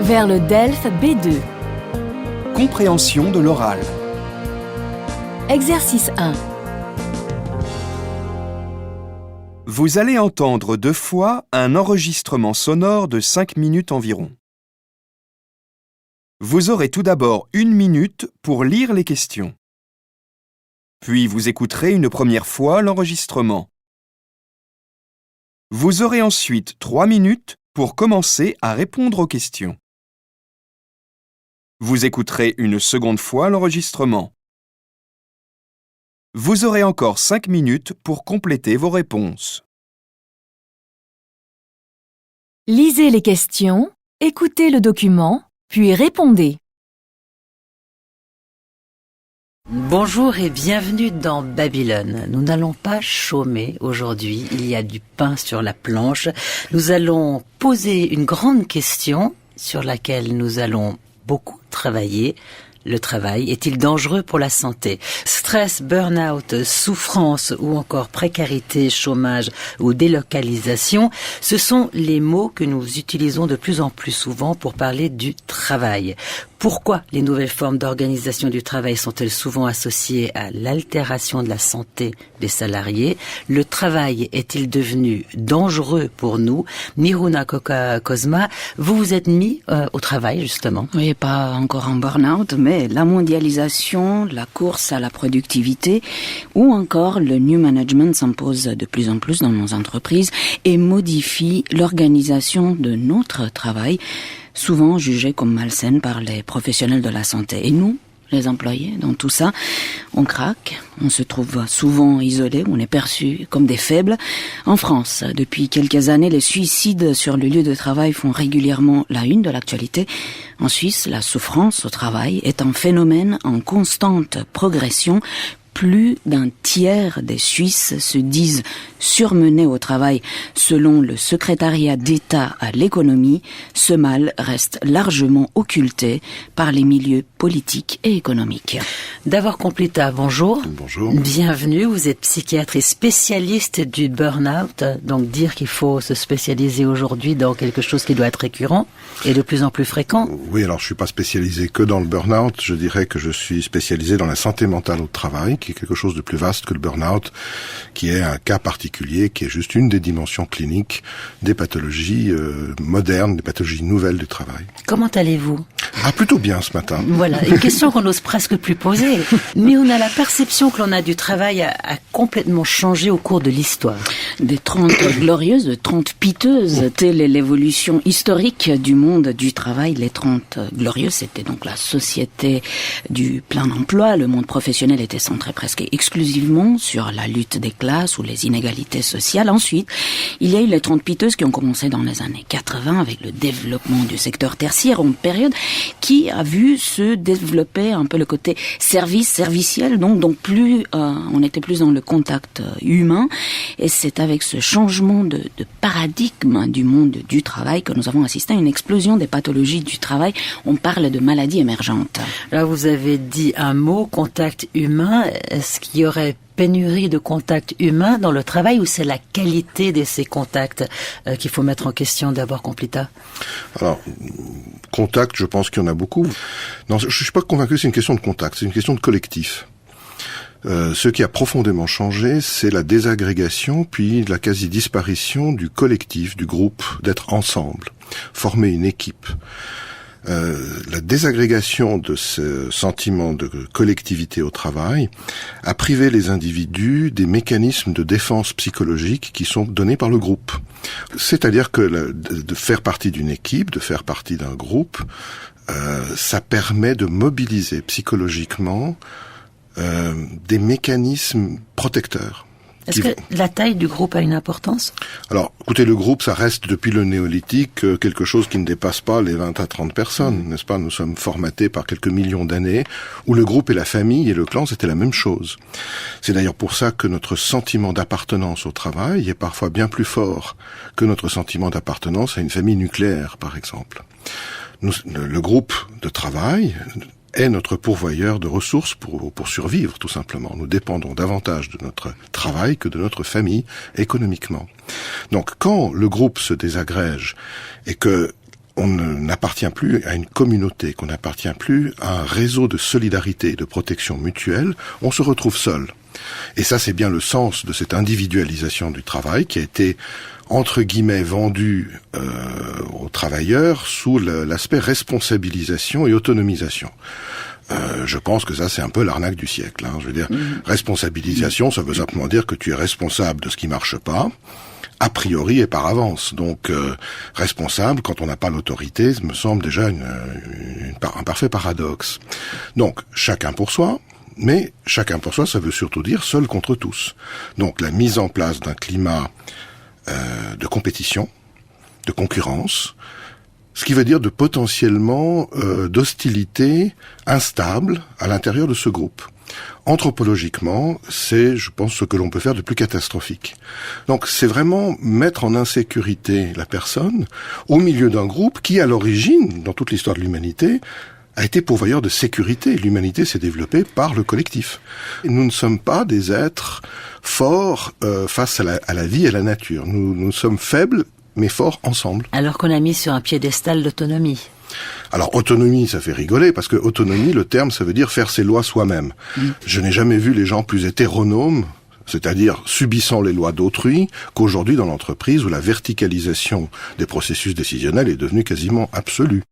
vers le DELF B2. Compréhension de l'oral. Exercice 1. Vous allez entendre 2 fois un enregistrement sonore de 5 minutes environ. Vous aurez tout d'abord 1 minute pour lire les questions. Puis vous écouterez une première fois l'enregistrement. Vous aurez ensuite 3 minutes pour commencer à répondre aux questions. Vous écouterez une seconde fois l'enregistrement. Vous aurez encore 5 minutes pour compléter vos réponses. Lisez les questions, écoutez le document, puis répondez. Bonjour et bienvenue dans Babylone. Nous n'allons pas chômer aujourd'hui, il y a du pain sur la planche. Nous allons poser une grande question sur laquelle nous allons beaucoup travailler. Le travail est-il dangereux pour la santé? Stress, burn-out, souffrance ou encore précarité, chômage ou délocalisation, ce sont les mots que nous utilisons de plus en plus souvent pour parler du travail. Pourquoi les nouvelles formes d'organisation du travail sont-elles souvent associées à l'altération de la santé des salariés? Le travail est-il devenu dangereux pour nous? Miruna Koka-Kozma, vous vous êtes mis au travail justement. Oui, pas encore en burn-out, mais la mondialisation, la course à la productivité ou encore le new management s'impose de plus en plus dans nos entreprises et modifie l'organisation de notre travail, souvent jugée comme malsaine par les professionnels de la santé. Et nous, les employés, dans tout ça, on craque, on se trouve souvent isolé, on est perçu comme des faibles. En France, depuis quelques années, les suicides sur le lieu de travail font régulièrement la une de l'actualité. En Suisse, la souffrance au travail est un phénomène en constante progression. Plus d'un tiers des Suisses se disent surmenés au travail. Selon le secrétariat d'État à l'économie, ce mal reste largement occulté par les milieux politiques et économiques. Davor Komplita, bonjour. Bonjour. Bienvenue, vous êtes psychiatre et spécialiste du burn-out. Donc dire qu'il faut se spécialiser aujourd'hui dans quelque chose qui doit être récurrent et de plus en plus fréquent. Oui, alors je suis pas spécialisé que dans le burn-out, je dirais que je suis spécialisé dans la santé mentale au travail, qui est quelque chose de plus vaste que le burn-out, qui est un cas particulier, qui est juste une des dimensions cliniques des pathologies modernes, des pathologies nouvelles du travail. Comment allez-vous? Ah, plutôt bien ce matin. Voilà, une question qu'on n'ose presque plus poser. Mais on a la perception que l'on a du travail a complètement changé au cours de l'histoire. Des 30 glorieuses, de 30 piteuses, telle est l'évolution historique du monde du travail. Les 30 glorieuses, c'était donc la société du plein emploi. Le monde professionnel était centré presque exclusivement sur la lutte des classes ou les inégalités sociales. Ensuite, il y a eu les 30 piteuses qui ont commencé dans les années 80 avec le développement du secteur tertiaire, en période qui a vu se développer un peu le côté serviciel, donc plus on était plus dans le contact humain, et c'est avec ce changement de paradigme du monde du travail que nous avons assisté à une explosion des pathologies du travail. On parle de maladies émergentes. Là, vous avez dit un mot, contact humain. Est-ce qu'il y aurait pénurie de contacts humains dans le travail ou c'est la qualité de ces contacts qu'il faut mettre en question d'abord, Komplita? Alors, contact, je pense qu'il y en a beaucoup. Non, je suis pas convaincu que c'est une question de contact, c'est une question de collectif. Ce qui a profondément changé, c'est la désagrégation, puis la quasi-disparition du collectif, du groupe, d'être ensemble, former une équipe. La désagrégation de ce sentiment de collectivité au travail a privé les individus des mécanismes de défense psychologique qui sont donnés par le groupe. C'est-à-dire que de faire partie d'une équipe, de faire partie d'un groupe, ça permet de mobiliser psychologiquement des mécanismes protecteurs. Est-ce que la taille du groupe a une importance? Alors, écoutez, le groupe, ça reste depuis le néolithique quelque chose qui ne dépasse pas les 20 à 30 personnes, n'est-ce pas? Nous sommes formatés par quelques millions d'années où le groupe et la famille et le clan, c'était la même chose. C'est d'ailleurs pour ça que notre sentiment d'appartenance au travail est parfois bien plus fort que notre sentiment d'appartenance à une famille nucléaire, par exemple. Le groupe de travail est notre pourvoyeur de ressources pour survivre, tout simplement. Nous dépendons davantage de notre travail que de notre famille économiquement. Donc, quand le groupe se désagrège et que on n'appartient plus à une communauté, qu'on n'appartient plus à un réseau de solidarité et de protection mutuelle, on se retrouve seul. Et ça, c'est bien le sens de cette individualisation du travail qui a été, entre guillemets, vendue aux travailleurs sous l'aspect responsabilisation et autonomisation. Je pense que ça, c'est un peu l'arnaque du siècle. Je veux dire, responsabilisation, ça veut simplement dire que tu es responsable de ce qui marche pas, a priori et par avance. Donc, responsable, quand on n'a pas l'autorité, me semble déjà un parfait paradoxe. Donc, chacun pour soi, mais chacun pour soi, ça veut surtout dire seul contre tous. Donc, la mise en place d'un climat de compétition, de concurrence, ce qui veut dire de potentiellement d'hostilité instable à l'intérieur de ce groupe. Anthropologiquement, c'est, je pense, ce que l'on peut faire de plus catastrophique. Donc, c'est vraiment mettre en insécurité la personne au milieu d'un groupe qui, à l'origine, dans toute l'histoire de l'humanité, a été pourvoyeur de sécurité. L'humanité s'est développée par le collectif. Et nous ne sommes pas des êtres forts face à la vie et à la nature. Nous sommes faibles, mais forts ensemble. Alors qu'on a mis sur un piédestal l'autonomie. Alors, autonomie, ça fait rigoler, parce que autonomie, le terme, ça veut dire faire ses lois soi-même. Je n'ai jamais vu les gens plus hétéronomes, c'est-à-dire subissant les lois d'autrui, qu'aujourd'hui dans l'entreprise où la verticalisation des processus décisionnels est devenue quasiment absolue.